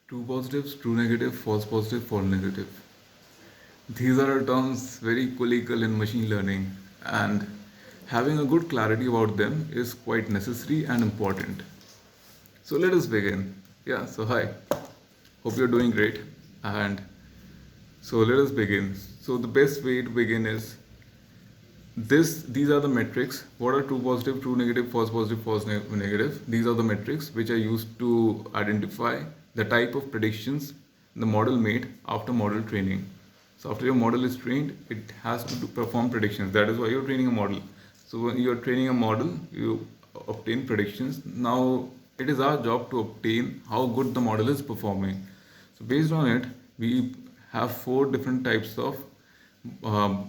True positives, true negative, false positive, false negative. These are terms very colloquial in machine learning, and having a good clarity about them is quite necessary and important. So let us begin. Yeah, so hi. Hope you're doing great. And so let us begin. So the best way to begin is these are the metrics. What are true positive, true negative, false positive, false negative? These are the metrics which are used to identify the type of predictions the model made after model training. So after your model is trained, it has to perform predictions. That is why you're training a model. So when you're training a model, you obtain predictions. Now it is our job to obtain how good the model is performing. So based on it, we have four different types of um,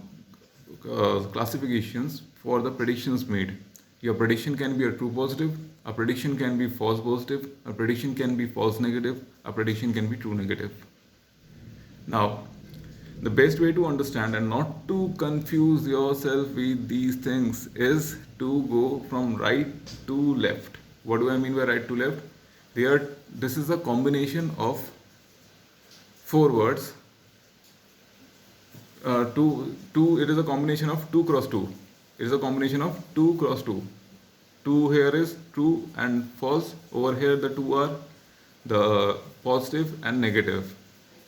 classifications for the predictions made. Your prediction can be a true positive, a prediction can be false positive, a prediction can be false negative, a prediction can be true negative. Now, the best way to understand and not to confuse yourself with these things is to go from right to left. What do I mean by right to left? This is a combination of four words. It is a combination of 2 cross 2. It is a combination of 2 cross 2. 2 here is true and false. Over here the 2 are the positive and negative.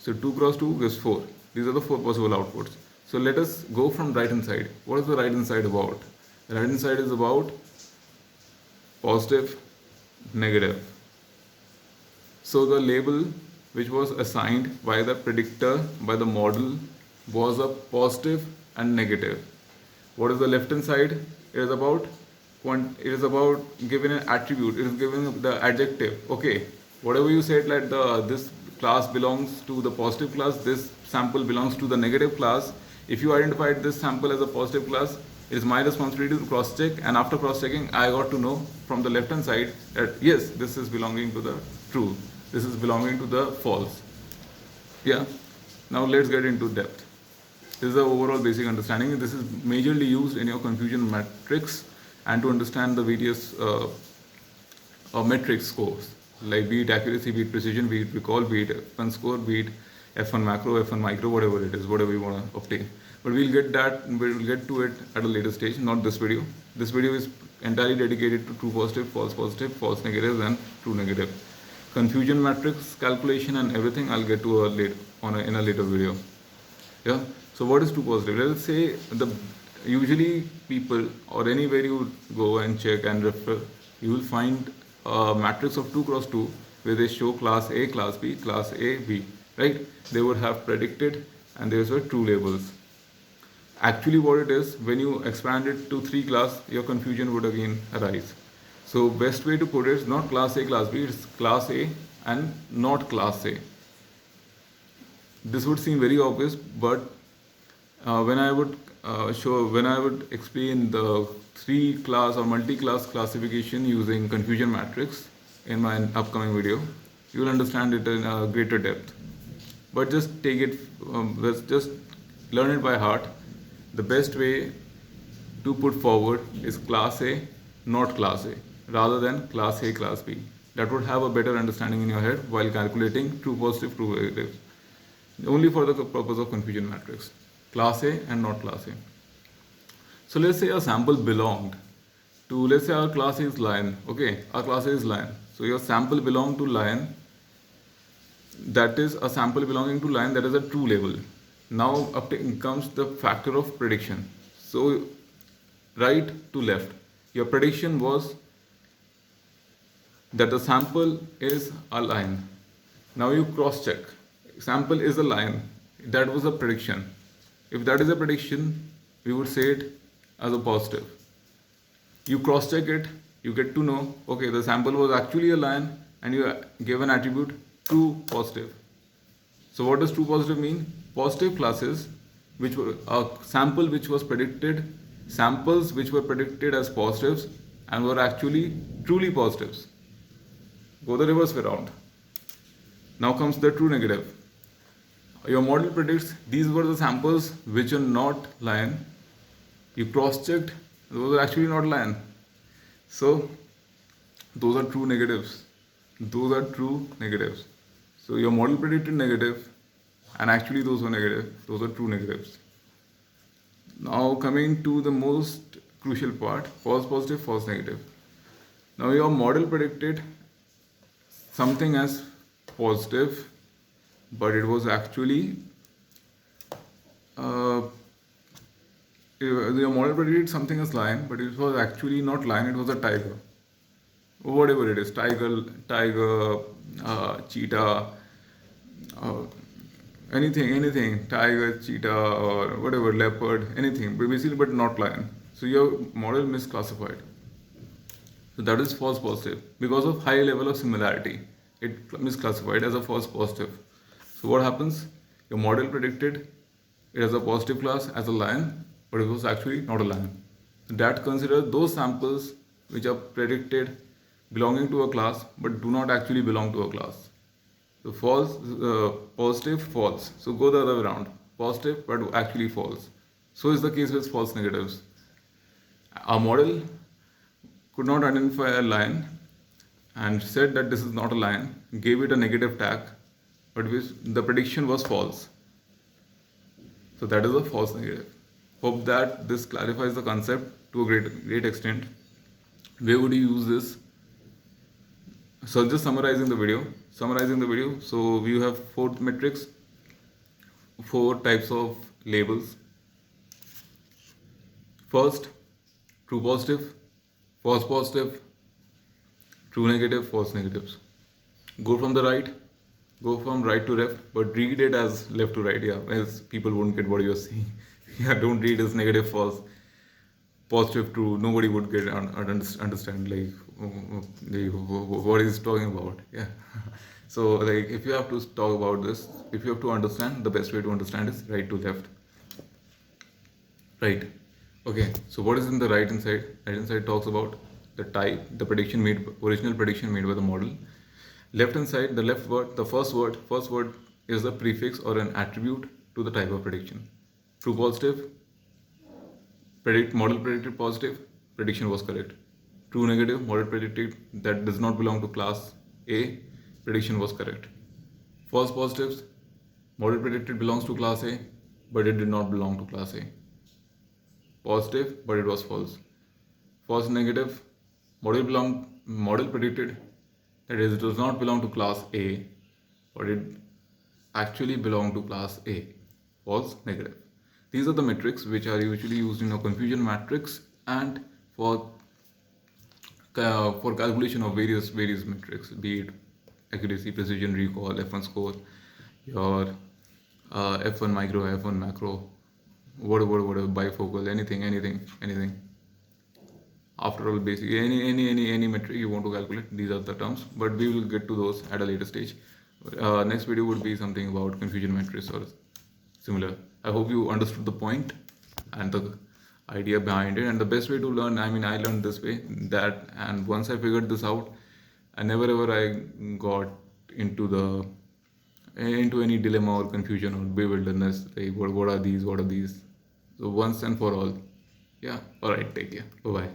So 2 cross 2 gives 4. These are the 4 possible outputs. So let us go from right hand side. What is the right hand side about? The right hand side is about positive, negative. So the label which was assigned by the predictor, by the model, was a positive and negative. What is the left hand side? It is about giving an attribute. It is giving the adjective. Okay, whatever you said, like this class belongs to the positive class, this sample belongs to the negative class. If you identified this sample as a positive class, it is my responsibility to cross check, and after cross checking I got to know from the left hand side that yes, this is belonging to the true, this is belonging to the false. Yeah, now let's get into depth. This is the overall basic understanding. This is majorly used in your confusion matrix and to understand the various metric scores, like be it accuracy, be it precision, be it recall, be it F1 score, be it F1 macro, F1 micro, whatever it is, whatever you want to obtain. But we'll get to it at a later stage, not this video. This video is entirely dedicated to true positive, false negative, and true negative. Confusion matrix calculation and everything I'll get to in a later video. Yeah. So what is true positive? Let's say usually people or anywhere you go and check and refer, you will find a matrix of 2 cross 2 where they show class A, class B, class A, B. Right? They would have predicted and those were true labels. Actually, what it is, when you expand it to 3 class, your confusion would again arise. So best way to put it is not class A, class B, it's class A and not class A. This would seem very obvious, but when I would explain the 3 class or multi-class classification using confusion matrix in my upcoming video, you will understand it in a greater depth. But just take it, let's just learn it by heart. The best way to put forward is class A, not class A, rather than class A, class B. That would have a better understanding in your head while calculating true positive, true negative. Only for the purpose of confusion matrix. Class A and not class A. So let's say a sample belonged to, let's say our class A is lion. Okay, our class A is lion. So your sample belonged to lion. That is a sample belonging to lion, that is a true label. Now up comes the factor of prediction. So right to left, your prediction was that the sample is a lion. Now you cross check. Sample is a lion. That was a prediction. If that is a prediction, we would say it as a positive. You cross check it, you get to know, okay, the sample was actually a lion and you give an attribute true positive. So what does true positive mean? Positive classes which were a sample which was predicted, samples which were predicted as positives and were actually truly positives. Go the reverse way around. Now comes the true negative. Your model predicts these were the samples which are not lion. You cross-checked, those are actually not lion. So those are true negatives. Those are true negatives. So your model predicted negative, and actually those were negative. Those are true negatives. Now coming to the most crucial part, false positive, false negative. Now your model predicted something as positive, but it was actually your model predicted something as lion, but it was actually not lion, it was a tiger. Whatever it is, tiger, cheetah, uh, anything, tiger, cheetah, or whatever, leopard, anything, but basically, but not lion. So your model misclassified. So that is false positive because of high level of similarity. It misclassified as a false positive. So what happens? Your model predicted it as a positive class as a lion, but it was actually not a lion. That considers those samples which are predicted belonging to a class but do not actually belong to a class. So false, positive, false. So go the other way around. Positive but actually false. So is the case with false negatives. Our model could not identify a lion and said that this is not a lion, gave it a negative tag, but the prediction was false. So that is a false negative. Hope that this clarifies the concept to a great extent. Where would you use this? So just summarizing the video. So we have 4 metrics, 4 types of labels. First, true positive, false positive, true negative, false negatives. Go from right to left, but read it as left to right. Yeah, else people won't get what you're saying. Yeah, don't read as negative, false, positive, true. Nobody would get understand like what he's talking about. Yeah. So like if you have to talk about this, if you have to understand, the best way to understand is right to left. Right. Okay. So what is in the right hand side? Right hand side talks about the type, the prediction made, original prediction made by the model. Left hand side, the left word, the first word is the prefix or an attribute to the type of prediction. True positive, model predicted positive, prediction was correct. True negative, model predicted that does not belong to class A, prediction was correct. False positives, model predicted belongs to class A, but it did not belong to class A. Positive, but it was false. False negative, model predicted that it does not belong to class A, but it actually belonged to class A. False negative. These are the metrics which are usually used in a confusion matrix and for calculation of various metrics, be it accuracy, precision, recall, F1 score, your F1 micro, F1 macro, whatever, bifocal, anything. After all, basically any metric you want to calculate, these are the terms, but we will get to those at a later stage. Next video would be something about confusion matrix or similar. I hope you understood the point and the idea behind it, and the best way to learn, I learned this way, and once I figured this out, I never ever I got into any dilemma or confusion or bewilderness, like what are these, so once and for all. Yeah, alright, take care, bye bye.